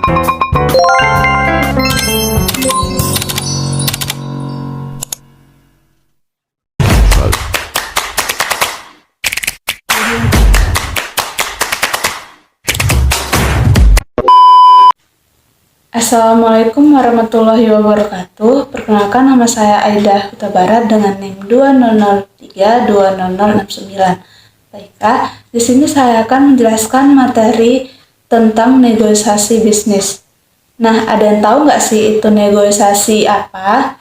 Assalamualaikum warahmatullahi wabarakatuh. Perkenalkan, nama saya Aida Huta Barat dengan NIM 2003200069. Baiklah, di sini saya akan menjelaskan materi tentang negosiasi bisnis. Nah, ada yang tahu nggak sih itu negosiasi apa?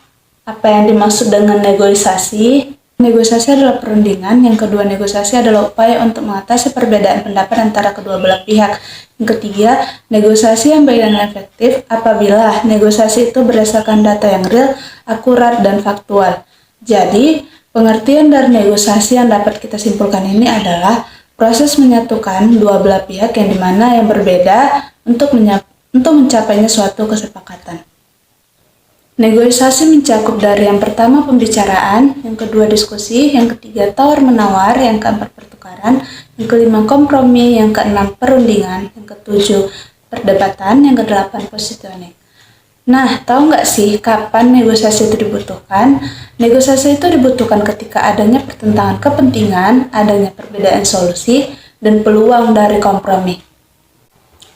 Apa yang dimaksud dengan negosiasi? Negosiasi adalah perundingan. Yang kedua, negosiasi adalah upaya untuk mengatasi perbedaan pendapat antara kedua belah pihak. Yang ketiga, negosiasi yang baik dan efektif apabila negosiasi itu berdasarkan data yang real, akurat, dan faktual. Jadi, pengertian dari negosiasi yang dapat kita simpulkan ini adalah proses menyatukan dua belah pihak yang dimana yang berbeda untuk mencapainya suatu kesepakatan. Negosiasi mencakup dari yang pertama pembicaraan, yang kedua diskusi, yang ketiga tawar-menawar, yang keempat pertukaran, yang kelima kompromi, yang keenam perundingan, yang ketujuh perdebatan, yang kedelapan positioning. Nah, tahu nggak sih kapan negosiasi itu dibutuhkan? Negosiasi itu dibutuhkan ketika adanya pertentangan kepentingan, adanya perbedaan solusi, dan peluang dari kompromi.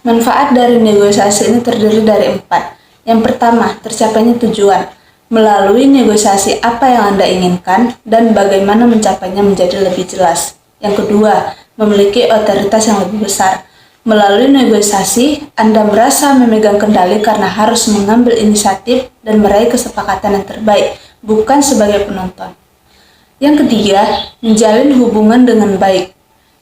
Manfaat dari negosiasi ini terdiri dari 4. Yang pertama, tercapainya tujuan. Melalui negosiasi apa yang Anda inginkan dan bagaimana mencapainya menjadi lebih jelas. Yang kedua, memiliki otoritas yang lebih besar. Melalui negosiasi, Anda merasa memegang kendali karena harus mengambil inisiatif dan meraih kesepakatan yang terbaik, bukan sebagai penonton. Yang ketiga, menjalin hubungan dengan baik.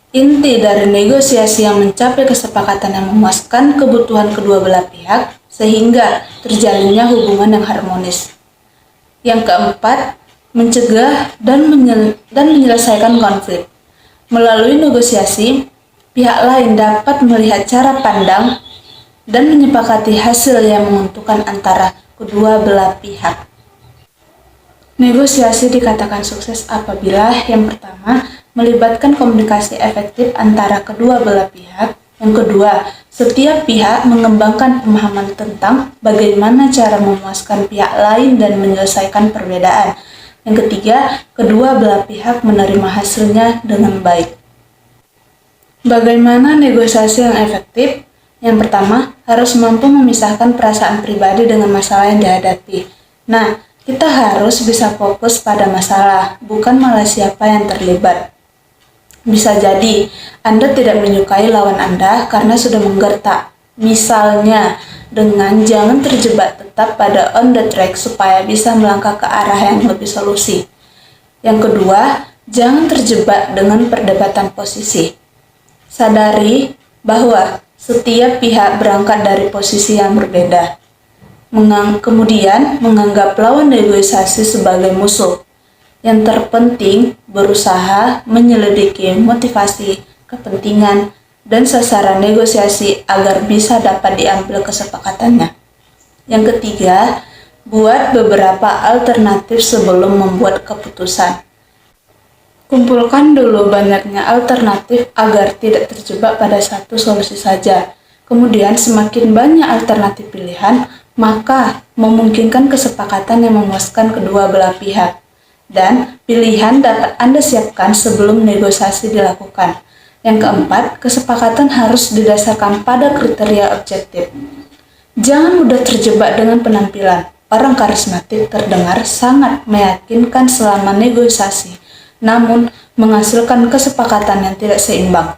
Inti dari negosiasi yang mencapai kesepakatan yang memuaskan kebutuhan kedua belah pihak, sehingga terjalinnya hubungan yang harmonis. Yang keempat, mencegah dan menyelesaikan konflik. Melalui negosiasi, pihak lain dapat melihat cara pandang dan menyepakati hasil yang menguntungkan antara kedua belah pihak. Negosiasi dikatakan sukses apabila yang pertama, melibatkan komunikasi efektif antara kedua belah pihak. Yang kedua, setiap pihak mengembangkan pemahaman tentang bagaimana cara memuaskan pihak lain dan menyelesaikan perbedaan. Yang ketiga, kedua belah pihak menerima hasilnya dengan baik. Bagaimana negosiasi yang efektif? Yang pertama, harus mampu memisahkan perasaan pribadi dengan masalah yang dihadapi. Nah, kita harus bisa fokus pada masalah, bukan malah siapa yang terlibat. Bisa jadi, Anda tidak menyukai lawan Anda karena sudah menggertak. Misalnya, dengan jangan terjebak, tetap pada on the track supaya bisa melangkah ke arah yang lebih solusi. Yang kedua, jangan terjebak dengan perdebatan posisi. Sadari bahwa setiap pihak berangkat dari posisi yang berbeda. Kemudian, menganggap lawan negosiasi sebagai musuh. Yang terpenting, berusaha menyelidiki motivasi, kepentingan, dan sasaran negosiasi agar bisa dapat diambil kesepakatannya. Yang ketiga, buat beberapa alternatif sebelum membuat keputusan. Kumpulkan dulu banyaknya alternatif agar tidak terjebak pada satu solusi saja. Kemudian, semakin banyak alternatif pilihan, maka memungkinkan kesepakatan yang memuaskan kedua belah pihak. Dan pilihan dapat Anda siapkan sebelum negosiasi dilakukan. Yang keempat, kesepakatan harus didasarkan pada kriteria objektif. Jangan mudah terjebak dengan penampilan. Orang karismatik terdengar sangat meyakinkan selama negosiasi, namun menghasilkan kesepakatan yang tidak seimbang.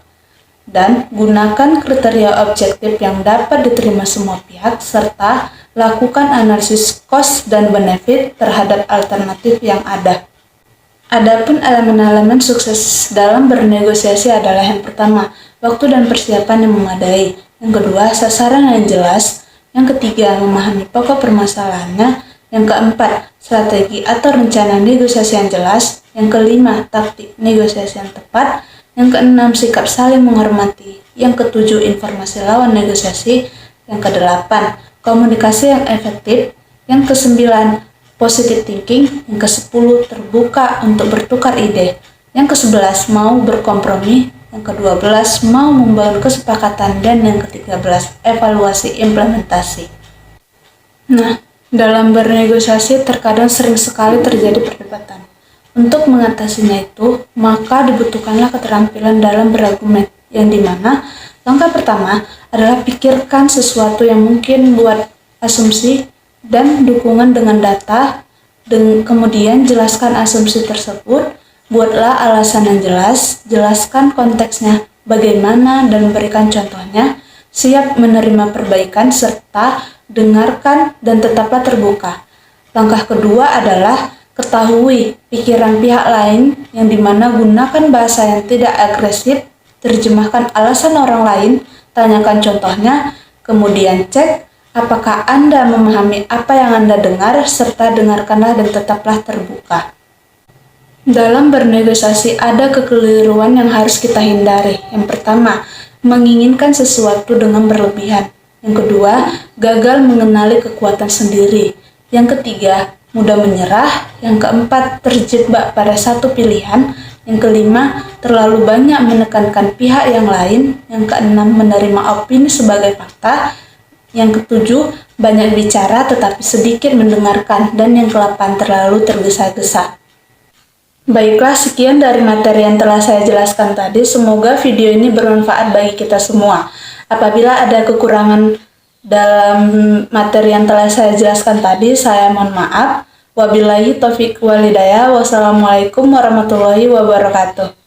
Dan gunakan kriteria objektif yang dapat diterima semua pihak, serta lakukan analisis cost dan benefit terhadap alternatif yang ada. Adapun elemen-elemen sukses dalam bernegosiasi adalah yang pertama, waktu dan persiapan yang memadai. Yang kedua, sasaran yang jelas. Yang ketiga, memahami pokok permasalahannya. Yang keempat, strategi atau rencana negosiasi yang jelas. Yang kelima, taktik negosiasi yang tepat. Yang keenam, sikap saling menghormati. Yang ketujuh, informasi lawan negosiasi. Yang kedelapan, komunikasi yang efektif. Yang kesembilan, positive thinking. Yang ke-10, terbuka untuk bertukar ide. Yang ke-11, mau berkompromi. Yang ke-12, mau membangun kesepakatan. Dan yang ke-13, evaluasi implementasi. Nah, dalam bernegosiasi terkadang sering sekali terjadi perdebatan. Untuk mengatasinya itu, maka dibutuhkanlah keterampilan dalam berargumen, yang dimana langkah pertama adalah pikirkan sesuatu yang mungkin, buat asumsi dan dukungan dengan data, dan kemudian jelaskan asumsi tersebut, buatlah alasan yang jelas, jelaskan konteksnya bagaimana dan berikan contohnya, siap menerima perbaikan, serta dengarkan dan tetaplah terbuka. Langkah kedua adalah ketahui pikiran pihak lain, yang dimana gunakan bahasa yang tidak agresif, terjemahkan alasan orang lain, tanyakan contohnya, kemudian cek apakah Anda memahami apa yang Anda dengar, serta dengarkanlah dan tetaplah terbuka. Dalam bernegosiasi ada kekeliruan yang harus kita hindari. Yang pertama, menginginkan sesuatu dengan berlebihan. Yang kedua, gagal mengenali kekuatan sendiri. Yang ketiga, mudah menyerah. Yang keempat, terjebak pada satu pilihan. Yang kelima, terlalu banyak menekankan pihak yang lain. Yang keenam, menerima opini sebagai fakta. Yang ketujuh, banyak bicara tetapi sedikit mendengarkan. Dan yang ke-8, terlalu tergesa-gesa. Baiklah, sekian dari materi yang telah saya jelaskan tadi. Semoga video ini bermanfaat bagi kita semua. Apabila ada kekurangan dalam materi yang telah saya jelaskan tadi, saya mohon maaf. Wabillahi taufiq wal hidayah. Wassalamualaikum warahmatullahi wabarakatuh.